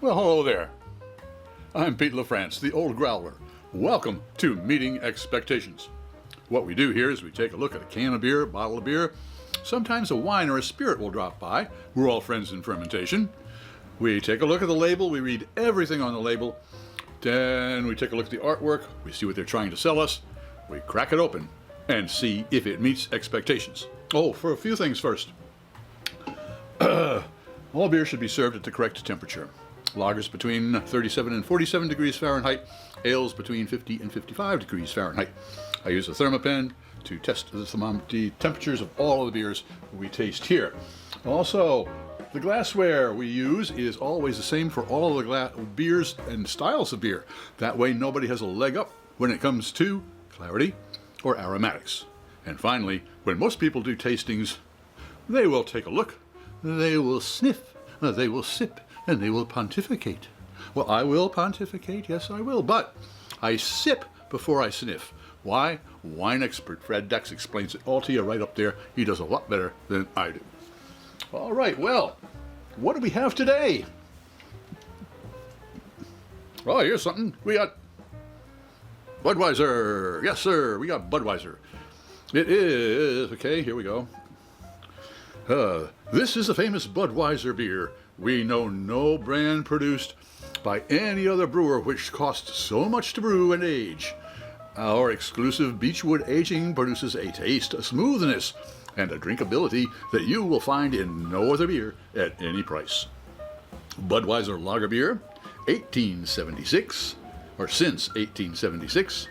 Well, hello there. I'm Pete LaFrance, the old Growler. Welcome to Meeting Expectations. What we do here is we take a look at a can of beer, a bottle of beer. Sometimes a wine or a spirit will drop by. We're all friends in fermentation. We take a look at the label. We read everything on the label. Then we take a look at the artwork. We see what they're trying to sell us. We crack it open and see if it meets expectations. Oh, for a few things first. All beer should be served at the correct temperature. Lagers between 37 and 47 degrees Fahrenheit. Ales between 50 and 55 degrees Fahrenheit. I use a thermopen to test the temperatures of all of the beers we taste here. Also, the glassware we use is always the same for all of the beers and styles of beer. That way nobody has a leg up when it comes to clarity or aromatics. And finally, when most people do tastings, they will take a look, they will sniff, they will sip, and they will pontificate. Well, I will pontificate, yes I will, but I sip before I sniff. Why? Wine expert Fred Dex explains it all to you right up there. He does a lot better than I do. All right, well, what do we have today? Oh, here's something. We got Budweiser. Yes, sir, we got Budweiser. It is, okay, here we go. This is a famous Budweiser beer. We know no brand produced by any other brewer which costs so much to brew and age. Our exclusive Beechwood aging produces a taste, a smoothness, and a drinkability that you will find in no other beer at any price. Budweiser Lager Beer, 1876, or since 1876,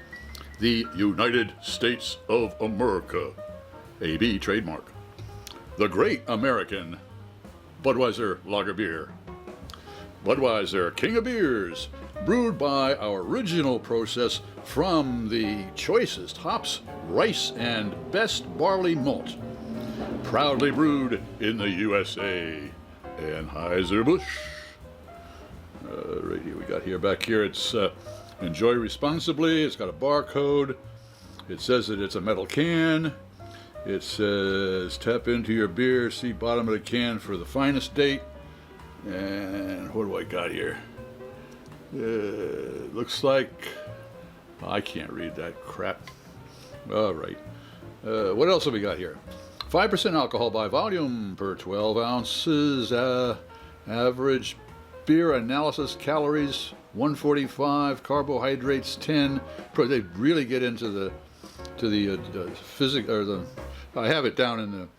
the United States of America, AB trademark. The Great American Budweiser Lager Beer. Budweiser, King of Beers, brewed by our original process from the choicest hops, rice, and best barley malt. Proudly brewed in the USA. Anheuser-Busch. Right here, we got here, back here, it's enjoy responsibly. It's got a barcode. It says that it's a metal can. It says tap into your beer, see bottom of the can for the finest date. And what do I got here? Looks like, I can't read that crap. All right. What else have we got here? 5% alcohol by volume per 12 ounces. Average beer analysis calories 145, carbohydrates 10. They really get into the physics, or the. I have it down in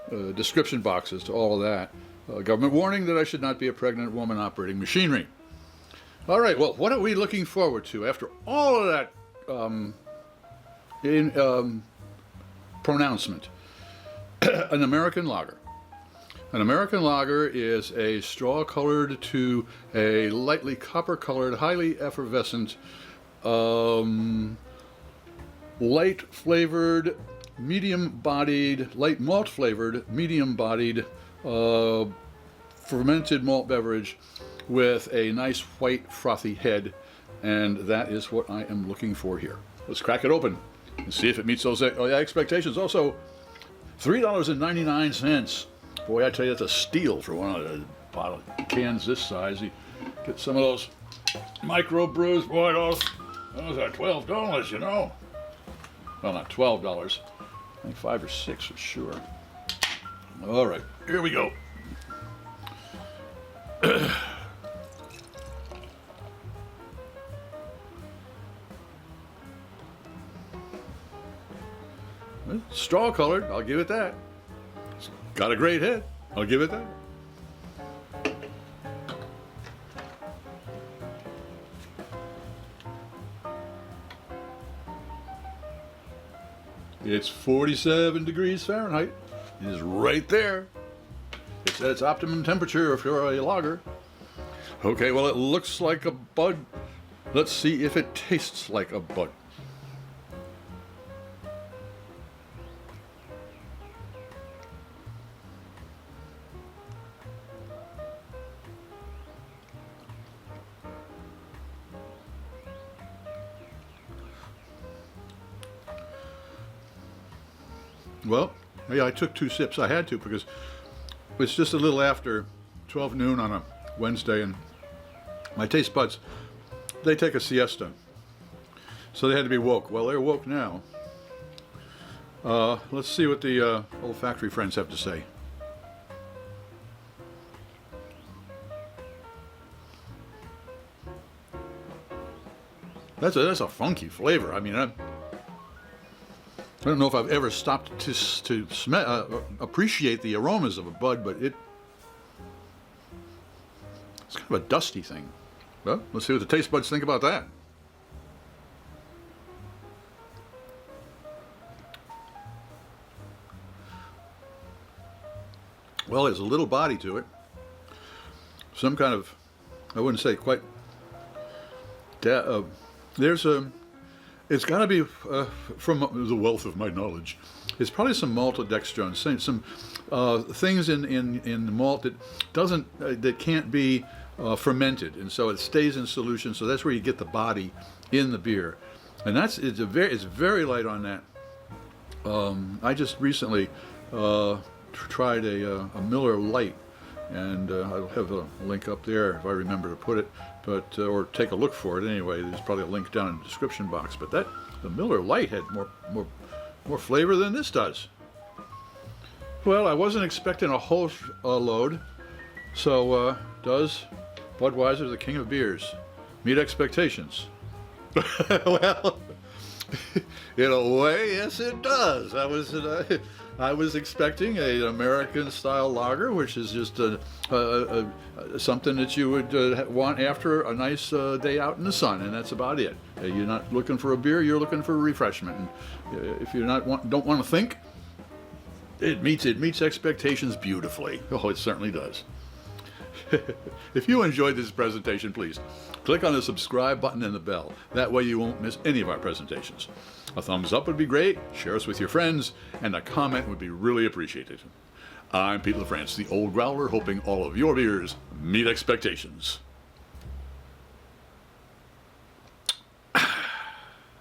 the description boxes to all of that. Government warning that I should not be a pregnant woman operating machinery. All right, well, what are we looking forward to after all of that pronouncement? An American lager. An American lager is a straw-colored to a lightly copper-colored, highly effervescent, light-flavored, medium-bodied, light malt-flavored, medium-bodied, fermented malt beverage with a nice white frothy head, and that is what I am looking for here. Let's crack it open and see if it meets those expectations. Also, $3.99. Boy, I tell you, that's a steal for one of the bottle cans this size. You get some of those microbrews, boy, those are $12, you know. Well, not $12. I think 5 or 6 for sure. All right, here we go. Straw colored, I'll give it that. It's got a great head, I'll give it that. It's 47 degrees Fahrenheit. It is right there. It's at its optimum temperature for a lager. Okay, well, it looks like a Bud. Let's see if it tastes like a Bud. Well, yeah, I took 2 sips. I had to because it's just a little after 12 noon on a Wednesday, and My taste buds, they take a siesta. So they had to be woke. Well, they're woke now. Let's see what the olfactory friends have to say. That's a funky flavor. I mean, I don't know if I've ever stopped to smell, appreciate the aromas of a bud, but it's kind of a dusty thing. Well, let's see what the taste buds think about that. Well, there's a little body to it. Some kind of, I wouldn't say quite, there's a, it's got to be, from the wealth of my knowledge, it's probably some maltodextrin, some things in the malt that that can't be fermented, and so it stays in solution. So that's where you get the body in the beer, and it's very light on that. I just recently tried a Miller Lite, and I'll have a link up there if I remember to put it, but or take a look for it anyway. There's probably a link down in the description box. But the Miller Lite had more flavor than this does. Well, I wasn't expecting a whole load, so does Budweiser, the king of beers, meet expectations? Well, in a way, yes, it does. I was expecting an American-style lager, which is just something that you would want after a nice day out in the sun, and that's about it. You're not looking for a beer; you're looking for a refreshment. And if you're don't want to think, it meets expectations beautifully. Oh, it certainly does. If you enjoyed this presentation, please click on the subscribe button and the bell. That way you won't miss any of our presentations. A thumbs up would be great, share us with your friends, and a comment would be really appreciated. I'm Pete LaFrance, the Old Growler, hoping all of your beers meet expectations.